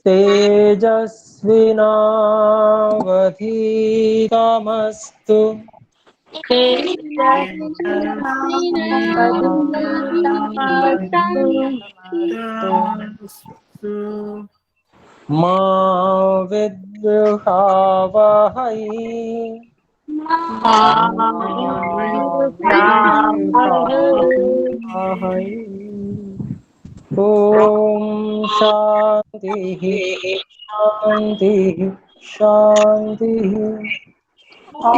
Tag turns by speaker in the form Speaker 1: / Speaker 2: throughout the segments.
Speaker 1: तेजस्विनावधीतमस्तु मा विद्विषावहै ॐ शान्तिः शान्तिः शान्तिः ॐ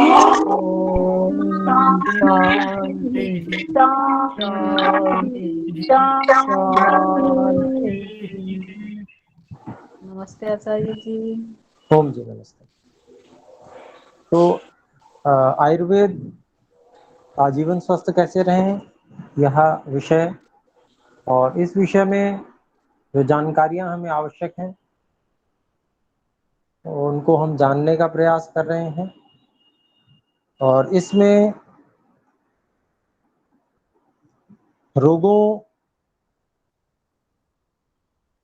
Speaker 1: शान्तिः शान्तिः शान्तिः।
Speaker 2: नमस्ते आचार्य जी।
Speaker 1: ओम जी नमस्ते। तो आयुर्वेद आजीवन स्वस्थ कैसे रहें, यह विषय, और इस विषय में जो जानकारियां हमें आवश्यक हैं उनको हम जानने का प्रयास कर रहे हैं। और इसमें रोगों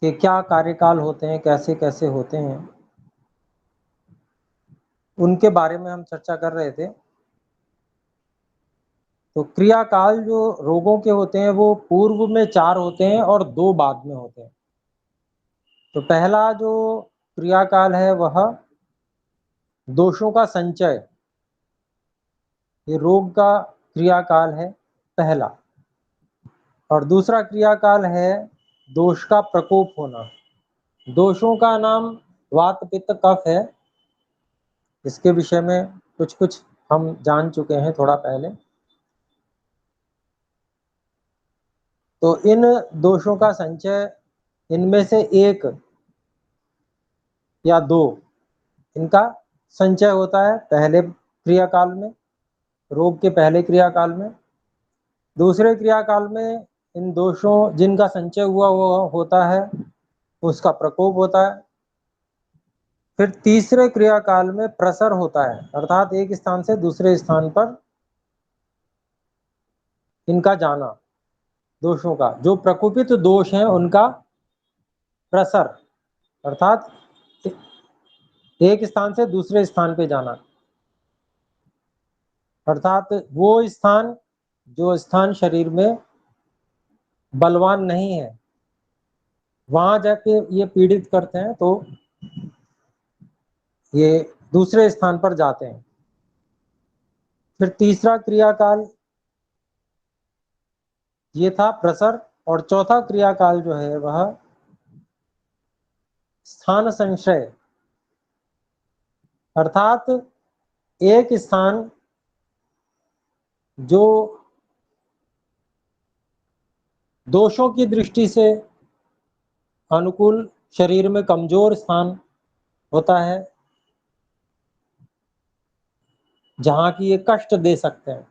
Speaker 1: के क्या कार्यकाल होते हैं, कैसे कैसे होते हैं, उनके बारे में हम चर्चा कर रहे थे। तो क्रियाकाल जो रोगों के होते हैं वो पूर्व में 4 होते हैं और 2 बाद में होते हैं। तो पहला जो क्रियाकाल है वह दोषों का संचय, ये रोग का क्रियाकाल है पहला। और दूसरा क्रियाकाल है दोष का प्रकोप होना। दोषों का नाम वात पित्त कफ है, इसके विषय में कुछ कुछ हम जान चुके हैं थोड़ा पहले। तो इन दोषों का संचय, इनमें से एक या 2 इनका संचय होता है पहले क्रियाकाल में, रोग के पहले क्रियाकाल में। दूसरे क्रियाकाल में इन दोषों जिनका संचय हुआ वो होता है उसका प्रकोप होता है। फिर तीसरे क्रियाकाल में प्रसर होता है, अर्थात एक स्थान से दूसरे स्थान पर इनका जाना, दोषों का जो प्रकोपित दोष हैं उनका प्रसर, अर्थात एक स्थान से दूसरे स्थान पे जाना। अर्थात वो स्थान जो स्थान शरीर में बलवान नहीं है वहां जाके ये पीड़ित करते हैं तो ये दूसरे स्थान पर जाते हैं। फिर तीसरा क्रियाकाल ये था प्रसर, और चौथा क्रियाकाल जो है वह स्थान संशय, अर्थात एक स्थान जो दोषों की दृष्टि से अनुकूल, शरीर में कमजोर स्थान होता है जहां की ये कष्ट दे सकते हैं,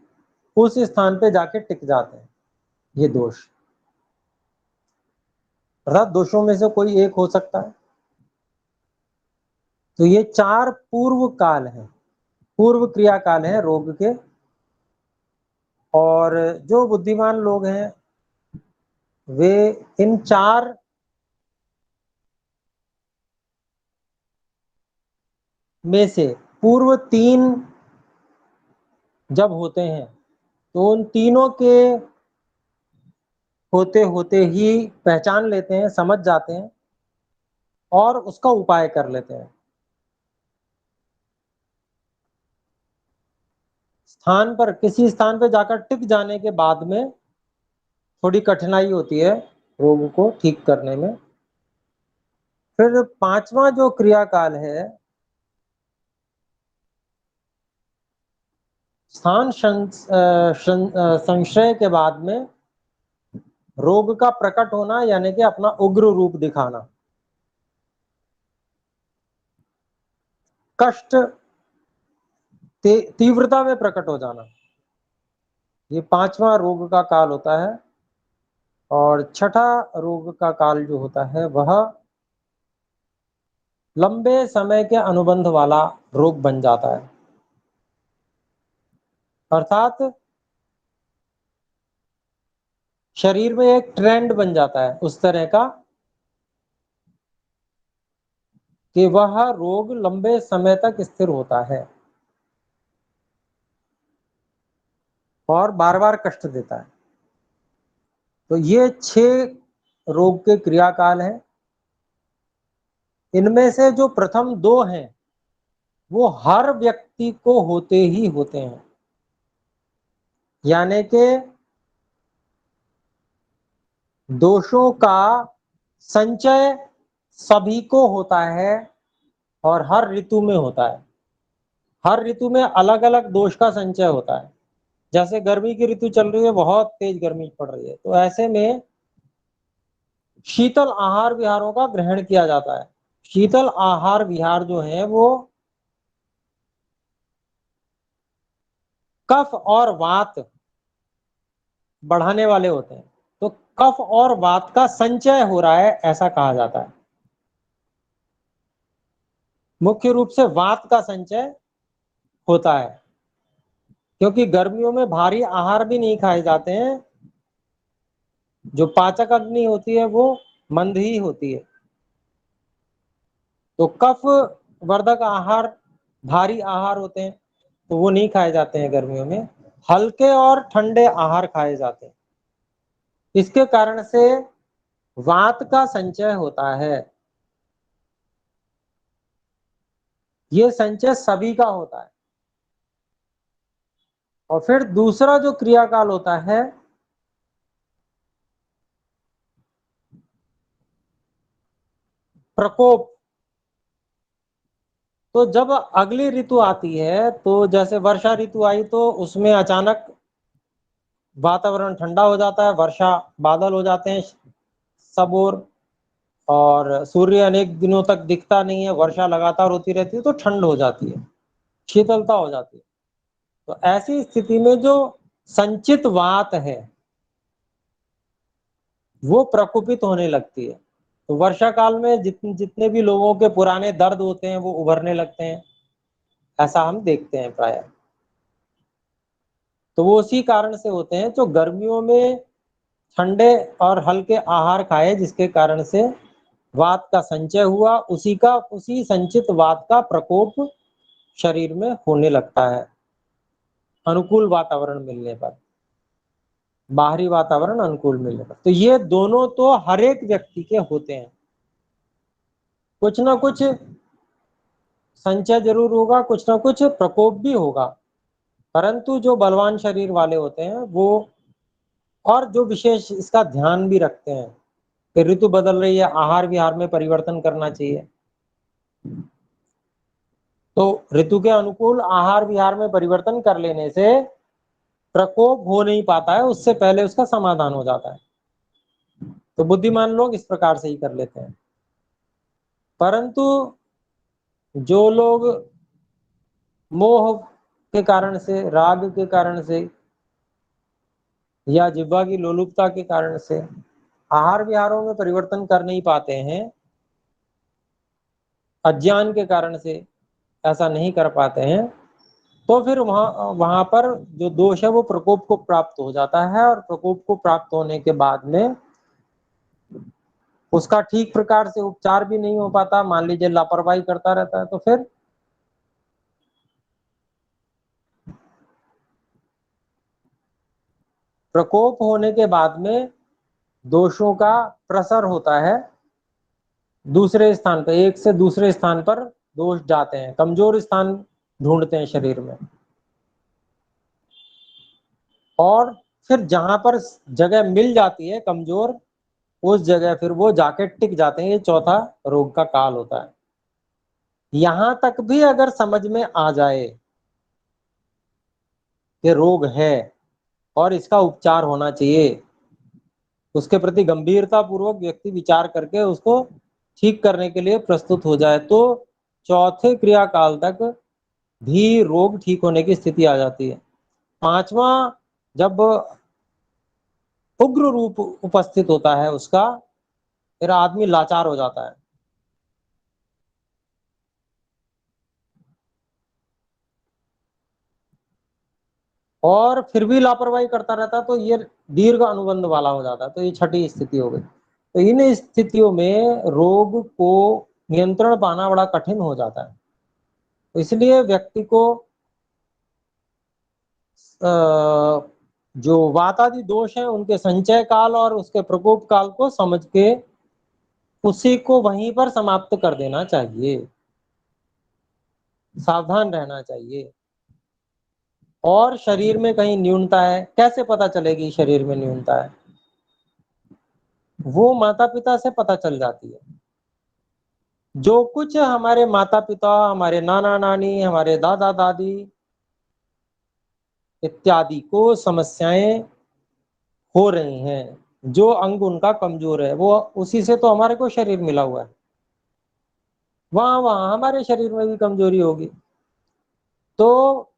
Speaker 1: उस स्थान पे जाके टिक जाते हैं ये दोष। अर्थात दोषों में से कोई एक हो सकता है। तो ये 4 पूर्व काल हैं, पूर्व क्रियाकाल हैं रोग के। और जो बुद्धिमान लोग हैं वे इन 4 में से पूर्व 3 जब होते हैं तो उन तीनों के होते होते ही पहचान लेते हैं, समझ जाते हैं और उसका उपाय कर लेते हैं। स्थान पर, किसी स्थान पर जाकर टिक जाने के बाद में थोड़ी कठिनाई होती है रोग को ठीक करने में। फिर 5वां जो क्रियाकाल है स्थान संशय के बाद में रोग का प्रकट होना, यानी कि अपना उग्र रूप दिखाना, कष्ट तीव्रता में प्रकट हो जाना, ये 5वां रोग का काल होता है। और छठा रोग का काल जो होता है वह लंबे समय के अनुबंध वाला रोग बन जाता है। अर्थात शरीर में एक ट्रेंड बन जाता है उस तरह का कि वह रोग लंबे समय तक स्थिर होता है और बार-बार कष्ट देता है। तो ये 6 रोग के क्रियाकाल हैं। इनमें से जो प्रथम 2 हैं, वो हर व्यक्ति को होते ही होते हैं। यानी कि दोषों का संचय सभी को होता है और हर ऋतु में होता है। हर ऋतु में अलग-अलग दोष का संचय होता है। जैसे गर्मी की ऋतु चल रही है, बहुत तेज गर्मी पड़ रही है, तो ऐसे में शीतल आहार विहारों का ग्रहण किया जाता है। शीतल आहार विहार जो है वो कफ और वात बढ़ाने वाले होते हैं। तो कफ और वात का संचय हो रहा है, ऐसा कहा जाता है। मुख्य रूप से वात का संचय होता है, क्योंकि गर्मियों में भारी आहार भी नहीं खाए जाते हैं। जो पाचक अग्नि होती है वो मंद ही होती है। तो कफ वर्धक आहार भारी आहार होते हैं, तो वो नहीं खाए जाते हैं गर्मियों में। हल्के और ठंडे आहार खाए जाते हैं। इसके कारण से वात का संचय होता है। ये संचय सभी का होता है। और फिर दूसरा जो क्रियाकाल होता है, प्रकोप। तो जब अगली ऋतु आती है, तो जैसे वर्षा ऋतु आई तो उसमें अचानक वातावरण ठंडा हो जाता है, वर्षा बादल हो जाते हैं सब ओर, और सूर्य अनेक दिनों तक दिखता नहीं है, वर्षा लगातार होती रहती है, तो ठंड हो जाती है, शीतलता हो जाती है। तो ऐसी स्थिति में जो संचित वात है वो प्रकोपित होने लगती है। तो वर्षा काल में जितने भी लोगों के पुराने दर्द होते हैं वो उभरने लगते हैं, ऐसा हम देखते हैं प्राय। तो वो उसी कारण से होते हैं जो गर्मियों में ठंडे और हल्के आहार खाए, जिसके कारण से वात का संचय हुआ, उसी संचित वात का प्रकोप शरीर में होने लगता है अनुकूल वातावरण मिलने पर, बाहरी वातावरण अनुकूल मिलने पर। तो ये दोनों तो हर एक व्यक्ति के होते हैं। कुछ ना कुछ संचय जरूर होगा, कुछ ना कुछ प्रकोप भी होगा। परंतु जो बलवान शरीर वाले होते हैं वो और जो विशेष इसका ध्यान भी रखते हैं कि ऋतु बदल रही है, आहार विहार में परिवर्तन करना चाहिए। तो ऋतु के अनुकूल आहार विहार में परिवर्तन कर लेने से प्रकोप हो नहीं पाता है, उससे पहले उसका समाधान हो जाता है। तो बुद्धिमान लोग इस प्रकार से ही कर लेते हैं। परंतु जो लोग मोह के कारण से, राग के कारण से या जिह्वा की लोलुपता के कारण से आहार विहारों में परिवर्तन कर नहीं पाते हैं, अज्ञान के कारण से ऐसा नहीं कर पाते हैं, तो फिर वहां पर जो दोष है वो प्रकोप को प्राप्त हो जाता है। और प्रकोप को प्राप्त होने के बाद में उसका ठीक प्रकार से उपचार भी नहीं हो पाता, मान लीजिए लापरवाही करता रहता है, तो फिर प्रकोप होने के बाद में दोषों का प्रसर होता है दूसरे स्थान पर, एक से दूसरे स्थान पर दोष जाते हैं, कमजोर स्थान ढूंढते हैं शरीर में, और फिर जहां पर जगह मिल जाती है कमजोर, उस जगह फिर वो जाके टिक जाते हैं। ये चौथा रोग का काल होता है। यहां तक भी अगर समझ में आ जाए कि रोग है और इसका उपचार होना चाहिए, उसके प्रति गंभीरता पूर्वक व्यक्ति विचार करके उसको ठीक करने के लिए प्रस्तुत हो जाए, तो चौथे क्रियाकाल तक भी रोग ठीक होने की स्थिति आ जाती है। पांचवा जब उग्र रूप उपस्थित होता है उसका, फिर आदमी लाचार हो जाता है। और फिर भी लापरवाही करता रहता है, तो ये दीर्घ अनुबंध वाला हो जाता है। तो ये छठी स्थिति हो गई। तो इन स्थितियों में रोग को नियंत्रण पाना बड़ा कठिन हो जाता है। तो इसलिए व्यक्ति को जो वातादि दोष है उनके संचय काल और उसके प्रकोप काल को समझ के उसी को वहीं पर समाप्त कर देना चाहिए, सावधान रहना चाहिए। और शरीर में कहीं न्यूनता है, कैसे पता चलेगी शरीर में न्यूनता है? वो माता पिता से पता चल जाती है। जो कुछ हमारे माता पिता, हमारे नाना नानी, हमारे दादा दादी इत्यादि को समस्याएं हो रही हैं, जो अंग उनका कमजोर है, वो उसी से तो हमारे को शरीर मिला हुआ है। वहां वहां हमारे शरीर में भी कमजोरी होगी। तो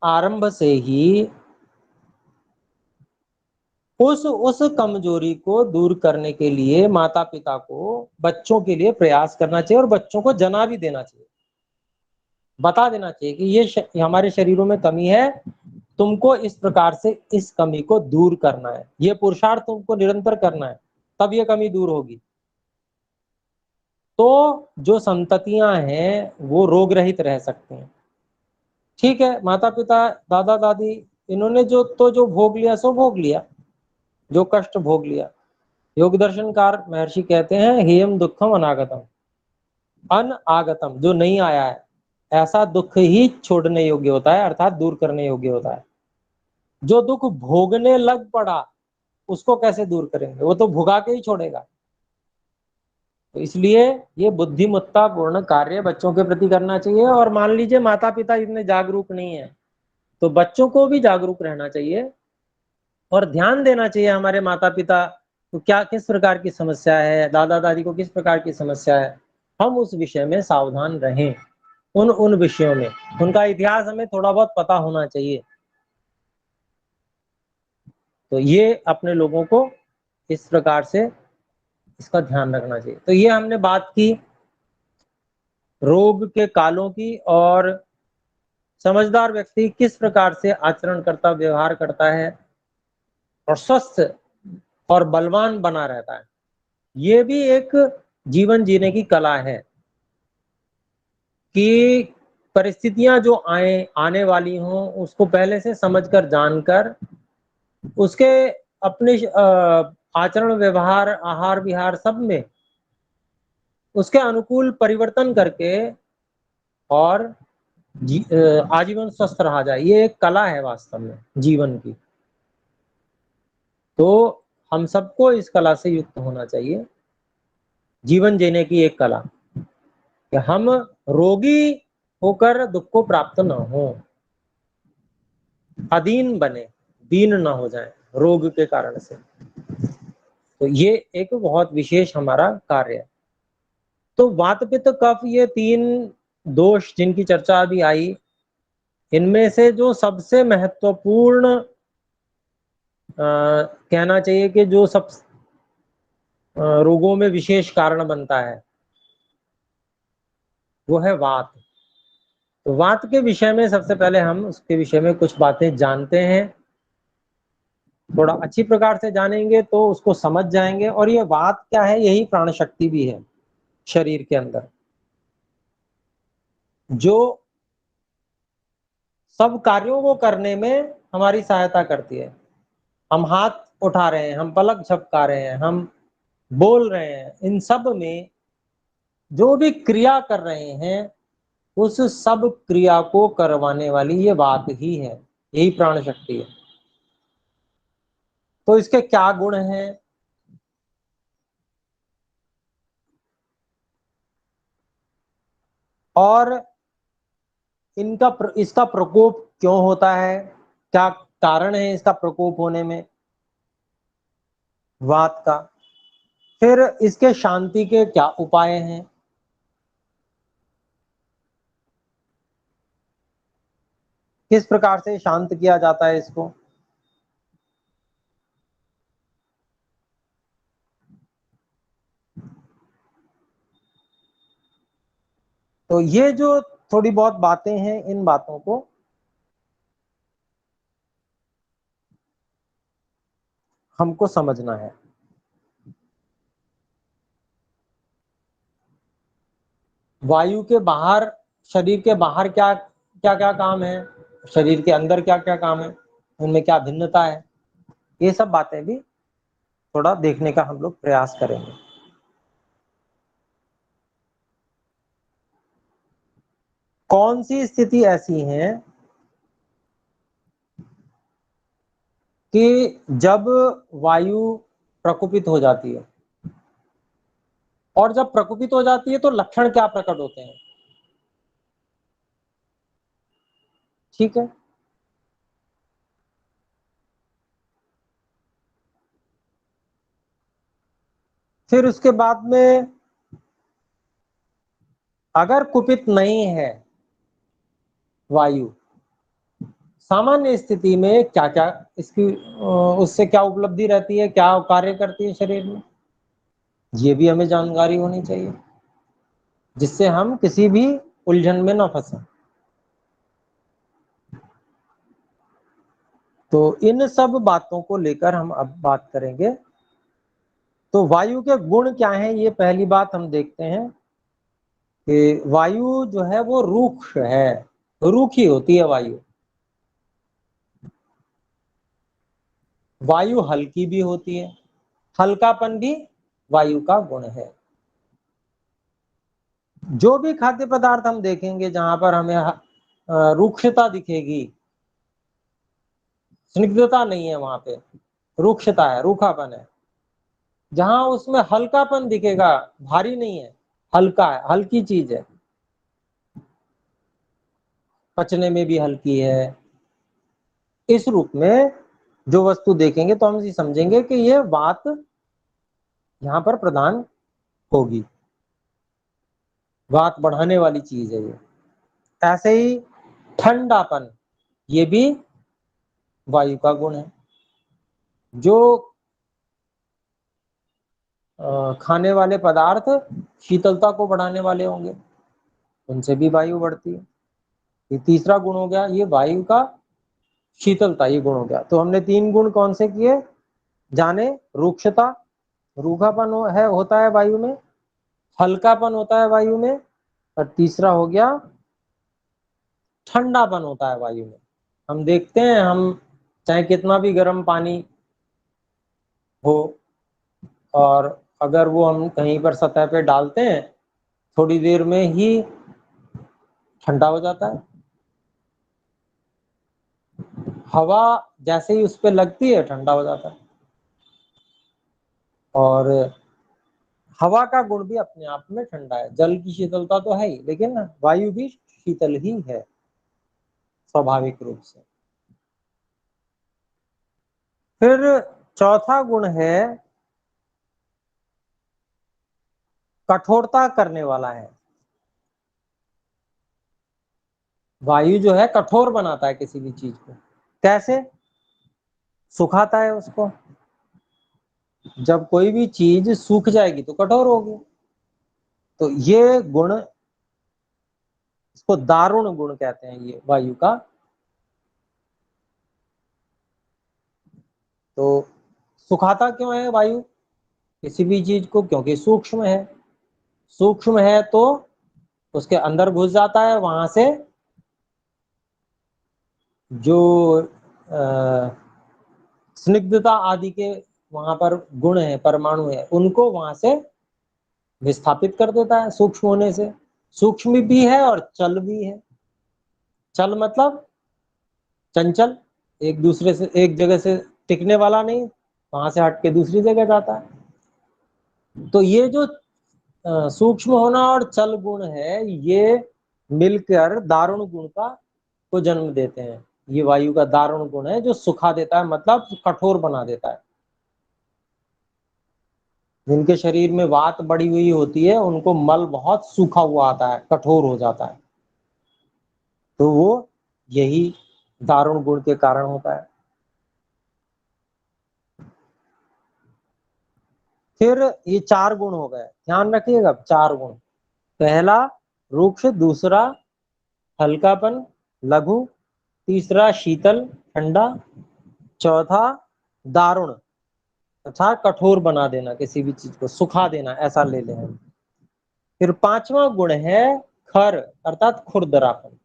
Speaker 1: आरंभ से ही उस कमजोरी को दूर करने के लिए माता पिता को बच्चों के लिए प्रयास करना चाहिए और बच्चों को जना भी देना चाहिए, बता देना चाहिए कि ये हमारे शरीरों में कमी है, तुमको इस प्रकार से इस कमी को दूर करना है, ये पुरुषार्थ तुमको निरंतर करना है, तब ये कमी दूर होगी। तो जो संततियां हैं वो रोग रहित रह सकते हैं। ठीक है, माता पिता दादा दादी इन्होंने जो भोग लिया सो भोग लिया, जो कष्ट भोग लिया। योग दर्शनकार महर्षि कहते हैं हेयम दुखम अनागतम, अनागतम जो नहीं आया है, ऐसा दुख ही छोड़ने योग्य होता है, अर्थात दूर करने योग्य होता है। जो दुख भोगने लग पड़ा उसको कैसे दूर करेंगे, वो तो भुगा के ही छोड़ेगा। तो इसलिए ये बुद्धिमत्ता पूर्ण कार्य बच्चों के प्रति करना चाहिए। और मान लीजिए माता पिता इतने जागरूक नहीं है, तो बच्चों को भी जागरूक रहना चाहिए और ध्यान देना चाहिए हमारे माता पिता को क्या किस प्रकार की समस्या है, दादा दादी को किस प्रकार की समस्या है, हम उस विषय में सावधान रहें। उन विषयों में उनका इतिहास हमें थोड़ा बहुत पता होना चाहिए। तो ये अपने लोगों को इस प्रकार से इसका ध्यान रखना चाहिए। तो ये हमने बात की रोग के कालों की, और समझदार व्यक्ति किस प्रकार से आचरण करता, व्यवहार करता है और स्वस्थ और बलवान बना रहता है। ये भी एक जीवन जीने की कला है कि परिस्थितियां जो आने वाली हों उसको पहले से समझकर, जानकर उसके अपने आचरण व्यवहार आहार विहार सब में उसके अनुकूल परिवर्तन करके और आजीवन स्वस्थ रहा जाए। ये एक कला है वास्तव में जीवन की। तो हम सबको इस कला से युक्त होना चाहिए, जीवन जीने की एक कला, कि हम रोगी होकर दुख को प्राप्त न हो, अधीन बने, दीन न हो जाए रोग के कारण से। तो ये एक बहुत विशेष हमारा कार्य है। तो वात पित्त कफ ये तीन दोष जिनकी चर्चा अभी आई, इनमें से जो सबसे महत्वपूर्ण कहना चाहिए कि जो सब रोगों में विशेष कारण बनता है वो है वात। तो वात के विषय में सबसे पहले हम उसके विषय में कुछ बातें जानते हैं, थोड़ा अच्छी प्रकार से जानेंगे तो उसको समझ जाएंगे। और ये वात क्या है, यही प्राण शक्ति भी है शरीर के अंदर, जो सब कार्यों को करने में हमारी सहायता करती है। हम हाथ उठा रहे हैं, हम पलक झपका रहे हैं, हम बोल रहे हैं, इन सब में जो भी क्रिया कर रहे हैं उस सब क्रिया को करवाने वाली ये बात ही है, यही प्राण शक्ति है। तो इसके क्या गुण हैं, और इसका प्रकोप क्यों होता है, क्या कारण है इसका प्रकोप होने में वात का, फिर इसके शांति के क्या उपाय हैं, किस प्रकार से शांत किया जाता है इसको। तो ये जो थोड़ी बहुत बातें हैं, इन बातों को हमको समझना है। वायु के बाहर, शरीर के बाहर क्या क्या क्या काम है, शरीर के अंदर क्या क्या काम है, उनमें क्या भिन्नता है, ये सब बातें भी थोड़ा देखने का हम लोग प्रयास करेंगे। कौन सी स्थिति ऐसी है कि जब वायु प्रकुपित हो जाती है, और जब प्रकुपित हो जाती है तो लक्षण क्या प्रकट होते हैं? ठीक है, फिर उसके बाद में अगर कुपित नहीं है वायु, सामान्य स्थिति में क्या क्या इसकी उससे क्या उपलब्धि रहती है, क्या कार्य करती है शरीर में, ये भी हमें जानकारी होनी चाहिए, जिससे हम किसी भी उलझन में न फंसे। तो इन सब बातों को लेकर हम अब बात करेंगे। तो वायु के गुण क्या हैं, ये पहली बात हम देखते हैं कि वायु जो है वो रूक्ष है, रूखी होती है वायु। वायु हल्की भी होती है, हल्कापन भी वायु का गुण है। जो भी खाद्य पदार्थ हम देखेंगे जहां पर हमें रूक्षता दिखेगी, स्निग्धता नहीं है, वहां पे रूक्षता है, रूखापन है। जहां उसमें हल्कापन दिखेगा, भारी नहीं है, हल्का है, हल्की चीज है, पचने में भी हल्की है, इस रूप में जो वस्तु देखेंगे तो हम ये समझेंगे कि ये बात यहाँ पर प्रदान होगी, बात बढ़ाने वाली चीज है ये। ऐसे ही ठंडापन, ये भी वायु का गुण है। जो खाने वाले पदार्थ शीतलता को बढ़ाने वाले होंगे, उनसे भी वायु बढ़ती है। ये तीसरा गुण हो गया, ये वायु का शीतलता, ये गुण हो गया। तो हमने तीन गुण कौन से किए जाने? रूक्षता, रूखापन है होता है वायु में, हल्कापन होता है वायु में, और तीसरा हो गया ठंडापन होता है वायु में। हम देखते हैं, हम चाहे कितना भी गर्म पानी हो, और अगर वो हम कहीं पर सतह पे डालते हैं, थोड़ी देर में ही ठंडा हो जाता है। हवा जैसे ही उस पर लगती है ठंडा हो जाता है। और हवा का गुण भी अपने आप में ठंडा है। जल की शीतलता तो है ही, लेकिन वायु भी शीतल ही है स्वाभाविक रूप से। फिर चौथा गुण है कठोरता करने वाला है। वायु जो है कठोर बनाता है किसी भी चीज को। कैसे? सुखाता है उसको। जब कोई भी चीज सूख जाएगी तो कठोर होगी। तो ये गुण, इसको दारुण गुण कहते हैं ये वायु का। तो सुखाता क्यों है वायु किसी भी चीज को? क्योंकि सूक्ष्म है। सूक्ष्म है तो उसके अंदर घुस जाता है, वहां से जो स्निग्धता आदि के वहां पर गुण है, परमाणु है, उनको वहां से विस्थापित कर देता है सूक्ष्म होने से। सूक्ष्म भी है और चल भी है। चल मतलब चंचल, एक दूसरे से, एक जगह से टिकने वाला नहीं, वहां से हट के दूसरी जगह जाता है। तो ये जो सूक्ष्म होना और चल गुण है, ये मिलकर दारुण गुण का को जन्म देते हैं। ये वायु का दारुण गुण है, जो सुखा देता है, मतलब कठोर बना देता है। जिनके शरीर में वात बढ़ी हुई होती है, उनको मल बहुत सूखा हुआ आता है, कठोर हो जाता है। तो वो यही दारुण गुण के कारण होता है। फिर ये चार गुण हो गए, ध्यान रखिएगा, चार गुण। पहला रूक्ष, दूसरा हल्कापन लघु, तीसरा शीतल ठंडा, चौथा दारुण अर्थात कठोर बना देना, किसी भी चीज को सुखा देना, ऐसा ले लें हम। फिर पांचवा गुण है खर, अर्थात खुरदरापन।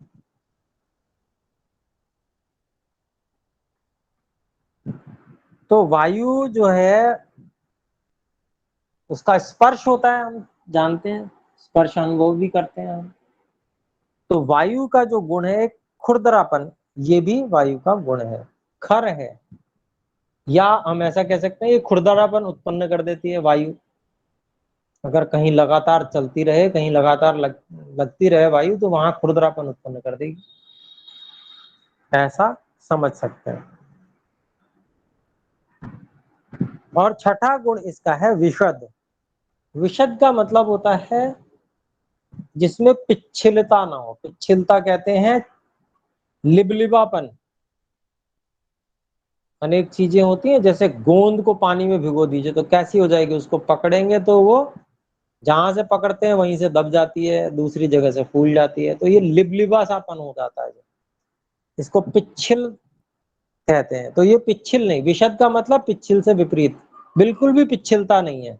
Speaker 1: तो वायु जो है उसका स्पर्श होता है, हम जानते हैं, स्पर्श अनुभव भी करते हैं हम। तो वायु का जो गुण है खुरदरापन, ये भी वायु का गुण है, खर है। या हम ऐसा कह सकते हैं ये खुरदरापन उत्पन्न कर देती है वायु। अगर कहीं लगातार चलती रहे, कहीं लगातार लगती रहे वायु, तो वहां खुरदरापन उत्पन्न कर देगी, ऐसा समझ सकते हैं। और छठा गुण इसका है विशद। विशद का मतलब होता है जिसमें पिच्छिलता ना हो। पिच्छिलता कहते हैं लिबलिबापन। अनेक चीजें होती हैं, जैसे गोंद को पानी में भिगो दीजिए तो कैसी हो जाएगी, उसको पकड़ेंगे तो वो जहां से पकड़ते हैं वहीं से दब जाती है, दूसरी जगह से फूल जाती है, तो ये लिबलिबा सापन हो जाता है, इसको पिच्छिल कहते हैं। तो ये पिच्छिल नहीं, विशद का मतलब पिच्छिल से विपरीत, बिल्कुल भी पिच्छिलता नहीं है,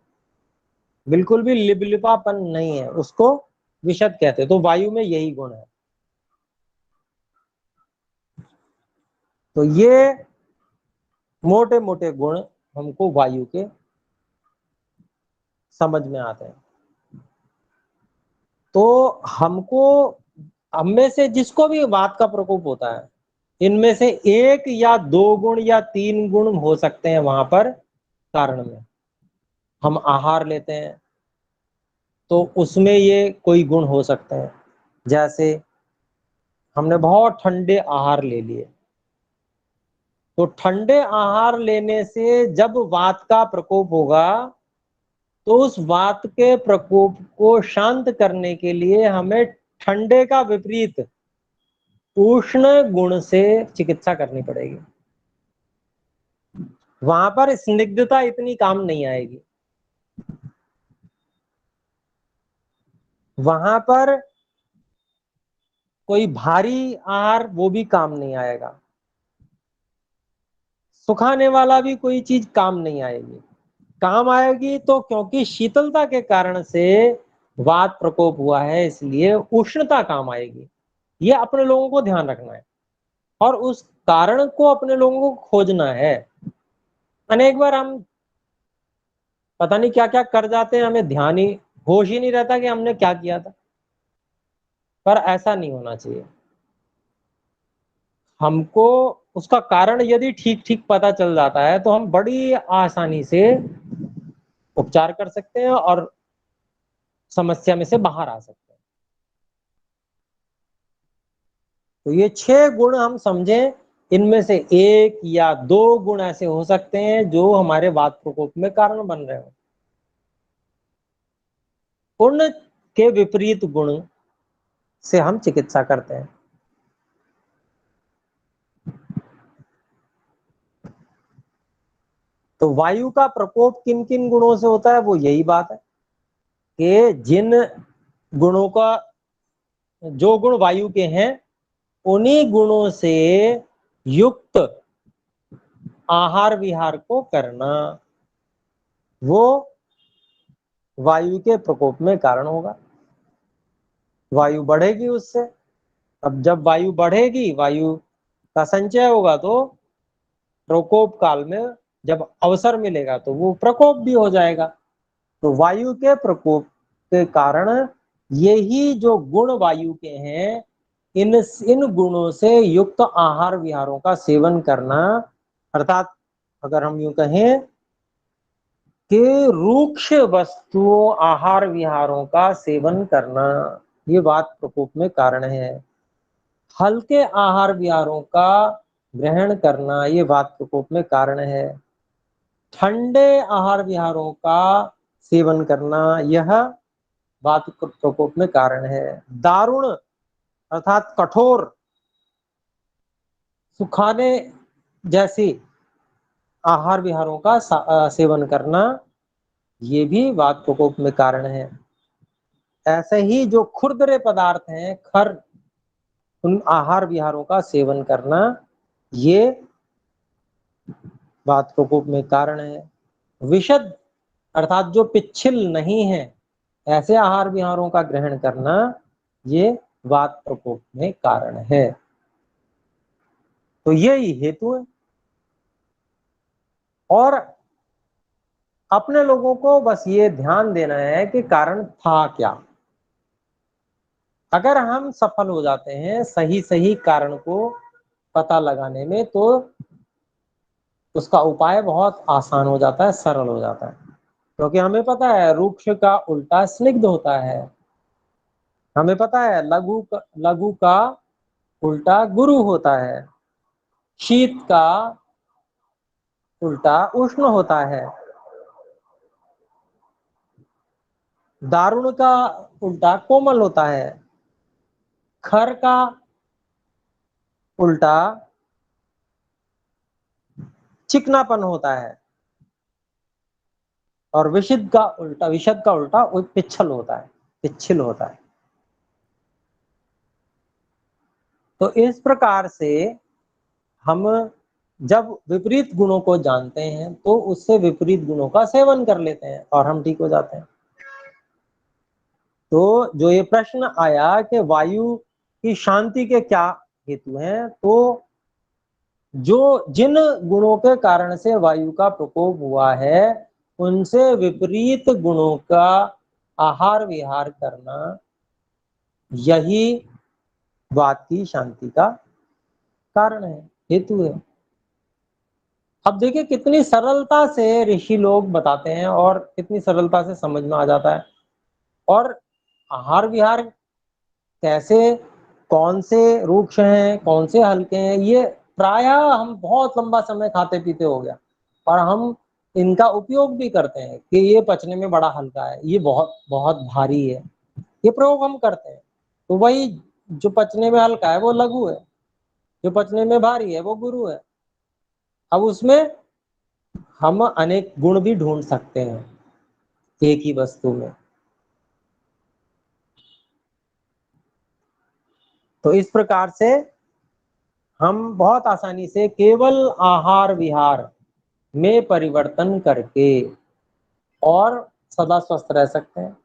Speaker 1: बिल्कुल भी लिबलिबापन नहीं है, उसको विशद कहते हैं। तो वायु में यही गुण है। तो ये मोटे मोटे गुण हमको वायु के समझ में आते हैं। तो हमको, हम में से जिसको भी वात का प्रकोप होता है, इनमें से एक या दो गुण या तीन गुण हो सकते हैं वहां पर कारण में। हम आहार लेते हैं तो उसमें ये कोई गुण हो सकते हैं, जैसे हमने बहुत ठंडे आहार ले लिए, तो ठंडे आहार लेने से जब वात का प्रकोप होगा, तो उस वात के प्रकोप को शांत करने के लिए हमें ठंडे का विपरीत उष्ण गुण से चिकित्सा करनी पड़ेगी। वहां पर स्निग्धता इतनी काम नहीं आएगी, वहां पर कोई भारी आहार वो भी काम नहीं आएगा, सुखाने वाला भी कोई चीज काम नहीं आएगी। काम आएगी तो क्योंकि शीतलता के कारण से वात प्रकोप हुआ है, इसलिए उष्णता काम आएगी। ये अपने लोगों को ध्यान रखना है और उस कारण को अपने लोगों को खोजना है। अनेक बार हम पता नहीं क्या क्या कर जाते हैं, हमें ध्यान ही, होश ही नहीं रहता कि हमने क्या किया था। पर ऐसा नहीं होना चाहिए। हमको उसका कारण यदि ठीक ठीक पता चल जाता है तो हम बड़ी आसानी से उपचार कर सकते हैं और समस्या में से बाहर आ सकते हैं। तो ये 6 गुण हम समझें, इनमें से एक या दो गुण ऐसे हो सकते हैं जो हमारे वात प्रकोप में कारण बन रहे हो। उन के विपरीत गुण से हम चिकित्सा करते हैं। तो वायु का प्रकोप किन किन गुणों से होता है, वो यही बात है कि जिन गुणों का, जो गुण वायु के हैं, उन्हीं गुणों से युक्त आहार विहार को करना, वो वायु के प्रकोप में कारण होगा। वायु बढ़ेगी उससे। अब जब वायु बढ़ेगी, वायु का संचय होगा, तो प्रकोप काल में जब अवसर मिलेगा तो वो प्रकोप भी हो जाएगा। तो वायु के प्रकोप के कारण यही जो गुण वायु के हैं, इन इन गुणों से युक्त आहार विहारों का सेवन करना, अर्थात अगर हम यूं कहें कि रूक्ष वस्तुओं आहार विहारों का सेवन करना, ये वात प्रकोप में कारण है। हल्के आहार विहारों का ग्रहण करना, ये वात प्रकोप में कारण है। ठंडे आहार विहारों का सेवन करना, यह वात प्रकोप में कारण है। दारुण अर्थात कठोर, सुखाने जैसी आहार विहारों का सेवन करना, ये भी वात प्रकोप में कारण है। ऐसे ही जो खुरदरे पदार्थ हैं, खर, उन आहार विहारों का सेवन करना, ये वात प्रकोप में कारण है। विशद अर्थात जो पिच्छिल नहीं है, ऐसे आहार विहारों का ग्रहण करना ये वात प्रकोप में कारण है। तो यही हेतु है। और अपने लोगों को बस ये ध्यान देना है कि कारण था क्या। अगर हम सफल हो जाते हैं सही सही कारण को पता लगाने में, तो उसका उपाय बहुत आसान हो जाता है, सरल हो जाता है। क्योंकि हमें पता है रुक्ष का उल्टा स्निग्ध होता है, हमें पता है लघु का उल्टा गुरु होता है, शीत का उल्टा उष्ण होता है, दारुण का उल्टा कोमल होता है, खर का उल्टा चिकनापन होता है, और विशद का उल्टा पिच्छल होता है, पिच्छिल होता है। तो इस प्रकार से हम जब विपरीत गुणों को जानते हैं तो उससे विपरीत गुणों का सेवन कर लेते हैं और हम ठीक हो जाते हैं। तो जो ये प्रश्न आया कि वायु की शांति के क्या हेतु हैं, तो जो जिन गुणों के कारण से वायु का प्रकोप हुआ है उनसे विपरीत गुणों का आहार विहार करना, यही वात की शांति का कारण है, हेतु है। अब देखिए कितनी सरलता से ऋषि लोग बताते हैं और कितनी सरलता से समझ में आ जाता है। और आहार विहार कैसे, कौन से रुक्ष हैं, कौन से हल्के हैं, ये प्रायः हम बहुत लंबा समय खाते पीते हो गया और हम इनका उपयोग भी करते हैं कि ये पचने में बड़ा हल्का है, ये बहुत बहुत भारी है, ये प्रयोग हम करते हैं। तो वही जो पचने में हल्का है वो लघु है, जो पचने में भारी है वो गुरु है। अब उसमें हम अनेक गुण भी ढूंढ सकते हैं एक ही वस्तु में। तो इस प्रकार से हम बहुत आसानी से केवल आहार विहार में परिवर्तन करके और सदा स्वस्थ रह सकते हैं।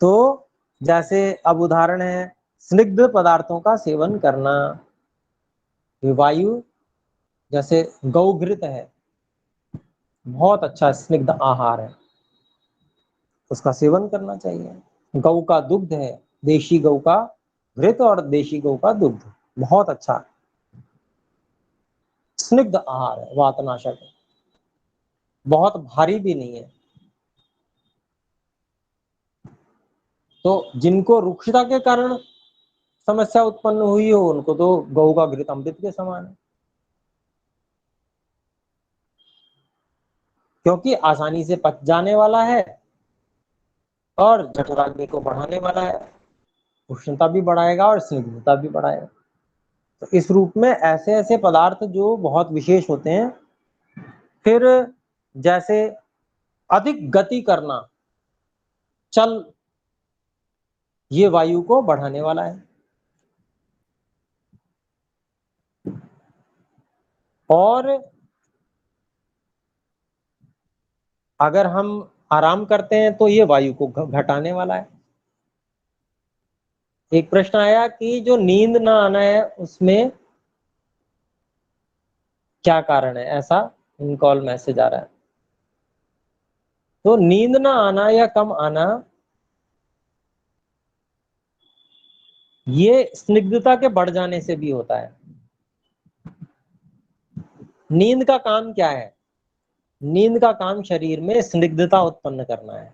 Speaker 1: तो जैसे अब उदाहरण है स्निग्ध पदार्थों का सेवन करना, वायु जैसे गौघृत है, बहुत अच्छा स्निग्ध आहार है, उसका सेवन करना चाहिए। गौ का दुग्ध है, देशी गौ का घृत और देशी गौ का दुग्ध बहुत अच्छा स्निग्ध आहार है, वातनाशक है, बहुत भारी भी नहीं है। तो जिनको रुक्षता के कारण समस्या उत्पन्न हुई हो उनको तो गौ का घृत अमृत के समान है, क्योंकि आसानी से पच जाने वाला है और जठराग्नि को बढ़ाने वाला है, उष्णता भी बढ़ाएगा और स्निग्धता भी बढ़ाएगा। तो इस रूप में ऐसे ऐसे पदार्थ जो बहुत विशेष होते हैं। फिर जैसे अधिक गति करना, चल, ये वायु को बढ़ाने वाला है। और अगर हम आराम करते हैं तो ये वायु को घटाने वाला है। एक प्रश्न आया कि जो नींद ना आना है उसमें क्या कारण है, ऐसा इन कॉल मैसेज आ रहा है। तो नींद ना आना या कम आना ये स्निग्धता के बढ़ जाने से भी होता है। नींद का काम क्या है? नींद का काम शरीर में स्निग्धता उत्पन्न करना है।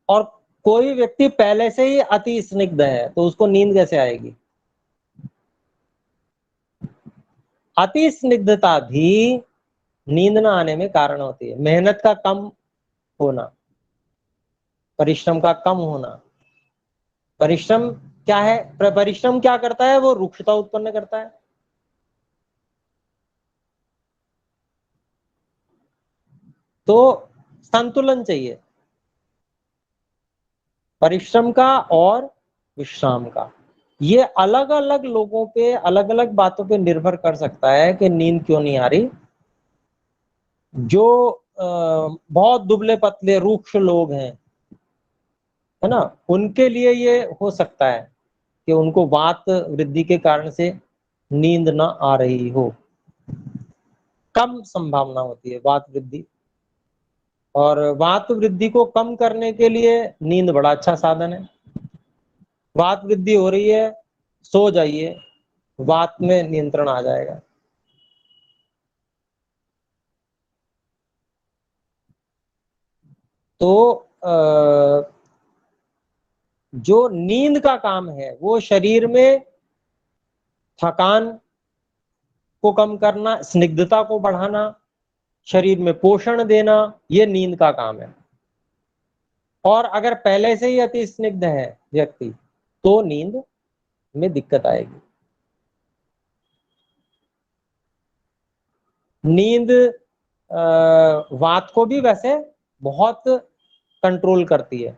Speaker 1: और कोई व्यक्ति पहले से ही अति स्निग्ध है तो उसको नींद कैसे आएगी? अति स्निग्धता भी नींद ना आने में कारण होती है। मेहनत का कम होना, परिश्रम का कम होना। परिश्रम क्या है? परिश्रम क्या करता है? वो रुक्षता उत्पन्न करता है। तो संतुलन चाहिए परिश्रम का और विश्राम का। ये अलग अलग लोगों पे अलग अलग बातों पे निर्भर कर सकता है कि नींद क्यों नहीं आ रही। जो बहुत दुबले पतले रूक्ष लोग हैं, है ना, उनके लिए ये हो सकता है कि उनको वात वृद्धि के कारण से नींद ना आ रही हो। कम संभावना होती है वात वृद्धि, और वात वृद्धि को कम करने के लिए नींद बड़ा अच्छा साधन है। वात वृद्धि हो रही है, सो जाइए, वात में नियंत्रण आ जाएगा। तो जो नींद का काम है वो शरीर में थकान को कम करना, स्निग्धता को बढ़ाना, शरीर में पोषण देना, ये नींद का काम है। और अगर पहले से ही अति स्निग्ध है व्यक्ति तो नींद में दिक्कत आएगी। नींद वात को भी वैसे बहुत कंट्रोल करती है,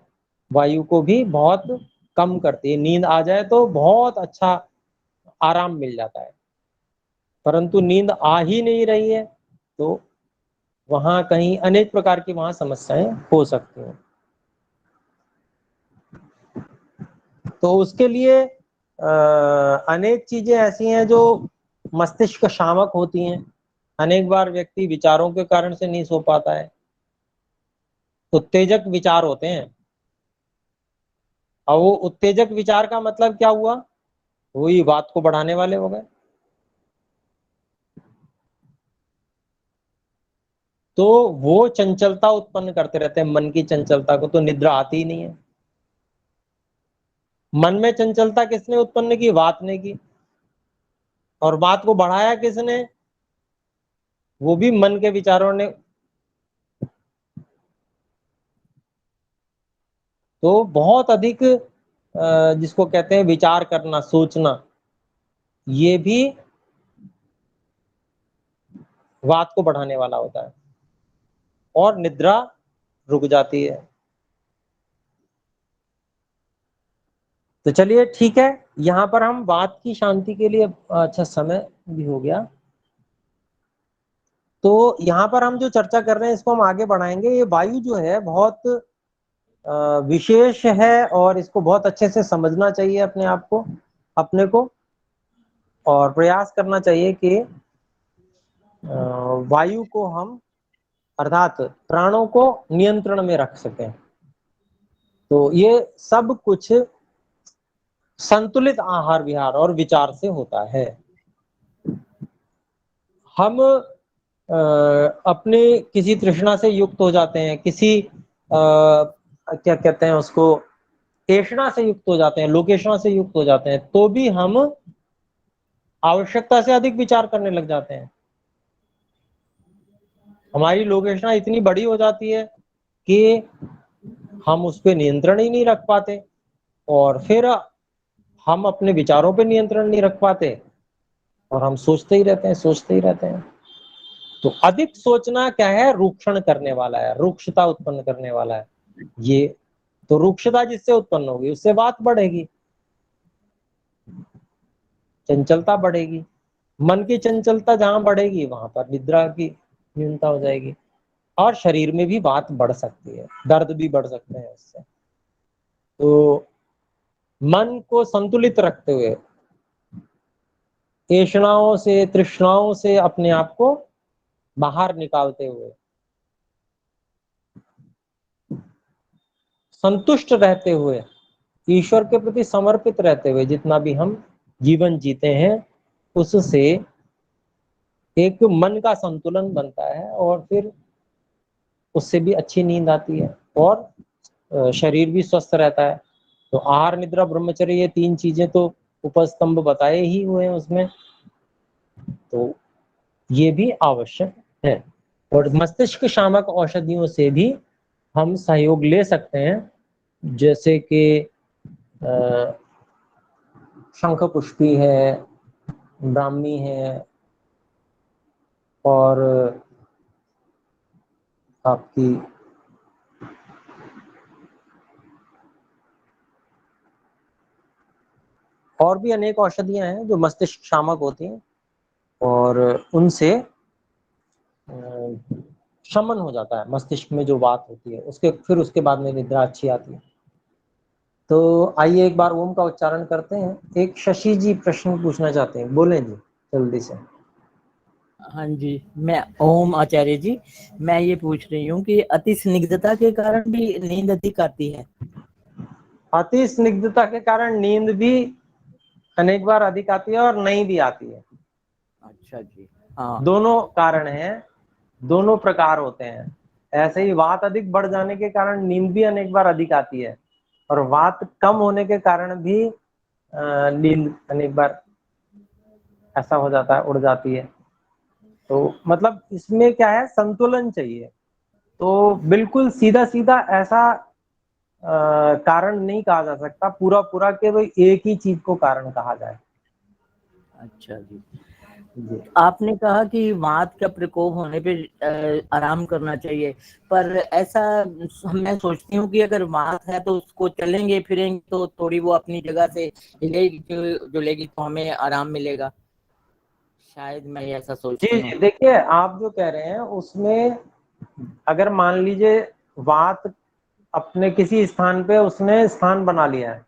Speaker 1: वायु को भी बहुत कम करती है। नींद आ जाए तो बहुत अच्छा आराम मिल जाता है, परंतु नींद आ ही नहीं रही है तो वहां कहीं अनेक प्रकार की वहां समस्याएं हो सकती हैं। तो उसके लिए अनेक चीजें ऐसी हैं जो मस्तिष्क शामक होती हैं। अनेक बार व्यक्ति विचारों के कारण से नहीं सो पाता है, उत्तेजक विचार होते हैं। और वो उत्तेजक विचार का मतलब क्या हुआ, वही बात को बढ़ाने वाले हो गए। तो वो चंचलता उत्पन्न करते रहते हैं, मन की चंचलता को, तो निद्रा आती ही नहीं है। मन में चंचलता किसने उत्पन्न की, वात ने की। और बात को बढ़ाया किसने, वो भी मन के विचारों ने। तो बहुत अधिक जिसको कहते हैं विचार करना, सोचना, ये भी वात को बढ़ाने वाला होता है और निद्रा रुक जाती है। तो चलिए ठीक है, यहाँ पर हम वात की शांति के लिए, अच्छा समय भी हो गया, तो यहाँ पर हम जो चर्चा कर रहे हैं इसको हम आगे बढ़ाएंगे। ये वायु जो है बहुत विशेष है और इसको बहुत अच्छे से समझना चाहिए अपने आप को, अपने को, और प्रयास करना चाहिए कि वायु को हम, अर्थात प्राणों को नियंत्रण में रख सकें। तो ये सब कुछ संतुलित आहार विहार और विचार से होता है। हम अपने किसी तृष्णा से युक्त हो जाते हैं, किसी क्या कहते हैं उसको, तृष्णा से युक्त हो जाते हैं, लोकेशना से युक्त हो जाते हैं, तो भी हम आवश्यकता से अधिक विचार करने लग जाते हैं। हमारी लोकेशना इतनी बड़ी हो जाती है कि हम उस पर नियंत्रण ही नहीं रख पाते, और फिर हम अपने विचारों पे नियंत्रण नहीं रख पाते, और हम सोचते ही रहते हैं, सोचते ही रहते हैं। तो अधिक सोचना क्या है, रूक्षण करने वाला है, रूक्षता उत्पन्न करने वाला है ये। तो रूक्षता जिससे उत्पन्न होगी उससे बात बढ़ेगी, चंचलता बढ़ेगी। मन की चंचलता जहां बढ़ेगी वहां पर निद्रा की न्यूनता हो जाएगी, और शरीर में भी बात बढ़ सकती है, दर्द भी बढ़ सकते हैं उससे। तो मन को संतुलित रखते हुए, तृष्णाओं से, तृष्णाओं से अपने आप को बाहर निकालते हुए, संतुष्ट रहते हुए, ईश्वर के प्रति समर्पित रहते हुए जितना भी हम जीवन जीते हैं, उससे एक मन का संतुलन बनता है, और फिर उससे भी अच्छी नींद आती है, और शरीर भी स्वस्थ रहता है। तो आहार निद्रा ब्रह्मचर्य, ये तीन चीजें तो उपस्तंभ बताए ही हुए हैं उसमें, तो ये भी आवश्यक है। और मस्तिष्क शामक औषधियों से भी हम सहयोग ले सकते हैं, जैसे कि शंख पुष्पी है, ब्राह्मी है, और आपकी और भी अनेक औषधियाँ हैं जो मस्तिष्क शामक होती हैं और उनसे शमन हो जाता है मस्तिष्क में जो बात होती है, फिर उसके बाद में निद्रा अच्छी आती है। तो आइए एक बार ओम का उच्चारण करते हैं। एक शशि जी प्रश्न पूछना चाहते हैं, बोलें जी जल्दी से।
Speaker 2: हाँ जी, मैं ओम आचार्य जी, मैं ये पूछ रही हूँ कि अति स्निग्धता के कारण भी नींद अधिक आती है?
Speaker 1: अति स्निग्धता के कारण नींद भी अनेक बार अधिक आती है और नहीं भी आती है।
Speaker 2: अच्छा जी, हाँ।
Speaker 1: दोनों कारण हैं, दोनों प्रकार होते हैं। ऐसे ही वात अधिक बढ़ जाने के कारण नींद भी अनेक बार अधिक आती है और वात कम होने के कारण भी नींद अनेक बार ऐसा हो जाता है, उड़ जाती है। तो मतलब इसमें क्या है, संतुलन चाहिए। तो बिल्कुल सीधा सीधा ऐसा कारण नहीं कहा जा सकता पूरा पूरा कि भाई एक ही चीज को कारण कहा जाए।
Speaker 2: अच्छा जी।
Speaker 1: जी
Speaker 2: आपने कहा कि वात का प्रकोप होने पे आराम करना चाहिए, पर ऐसा मैं सोचती हूँ कि अगर वात है तो उसको चलेंगे फिरेंगे तो थोड़ी वो अपनी जगह से हिलेगी जुलेगी तो हमें आराम मिलेगा, शायद मैं ऐसा सोचती हूँ।
Speaker 1: जी देखिए, आप जो कह रहे हैं उसमें अगर मान लीजिए वात अपने किसी स्थान पे उसने स्थान बना लिया है,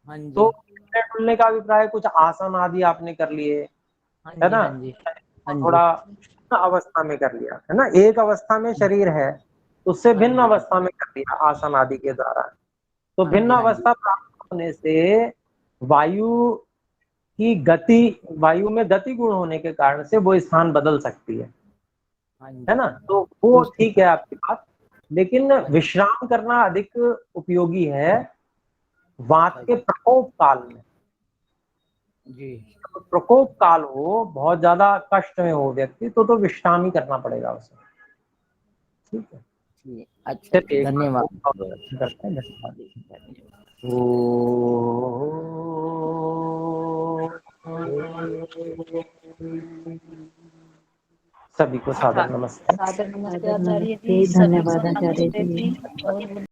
Speaker 2: हाँ
Speaker 1: तो
Speaker 2: जी,
Speaker 1: हिलने डुलने का अभिप्राय कुछ आसन आदि आपने कर लिए,
Speaker 2: हाँ
Speaker 1: है
Speaker 2: जी,
Speaker 1: ना,
Speaker 2: हाँ जी, हाँ जी,
Speaker 1: थोड़ा अवस्था में कर लिया, है ना, एक अवस्था में शरीर है उससे
Speaker 2: हाँ
Speaker 1: भिन्न
Speaker 2: जी,
Speaker 1: अवस्था में कर लिया आसन आदि के द्वारा। तो
Speaker 2: हाँ
Speaker 1: भिन्न
Speaker 2: जी, हाँ जी,
Speaker 1: अवस्था प्राप्त होने से वायु की गति, वायु में गति गुण होने के कारण से वो स्थान बदल सकती
Speaker 2: हाँ
Speaker 1: है
Speaker 2: जी,
Speaker 1: ना, तो वो
Speaker 2: उसके
Speaker 1: ठीक है आपकी बात। लेकिन
Speaker 2: हाँ जी,
Speaker 1: विश्राम करना अधिक उपयोगी है वात
Speaker 2: अच्छा
Speaker 1: के
Speaker 2: जी,
Speaker 1: प्रकोप काल में।
Speaker 2: जी,
Speaker 1: तो प्रकोप काल हो, बहुत ज्यादा कष्ट में हो व्यक्ति, तो विश्राम ही करना पड़ेगा उसे। ठीक है,
Speaker 2: जी, अच्छा जी,
Speaker 1: चलिए एक बार
Speaker 2: धन्यवाद।
Speaker 1: और दर्शन करते हैं। धन्यवाद।
Speaker 2: धन्यवाद।
Speaker 1: सभी को सादर नमस्ते।
Speaker 3: सादर नमस्ते
Speaker 4: सादर
Speaker 3: आचार्य
Speaker 4: नमस्ते,
Speaker 3: जी, सभी को
Speaker 4: धन्यवाद आचार्य
Speaker 3: नमस्ते
Speaker 4: जी।
Speaker 3: जी। और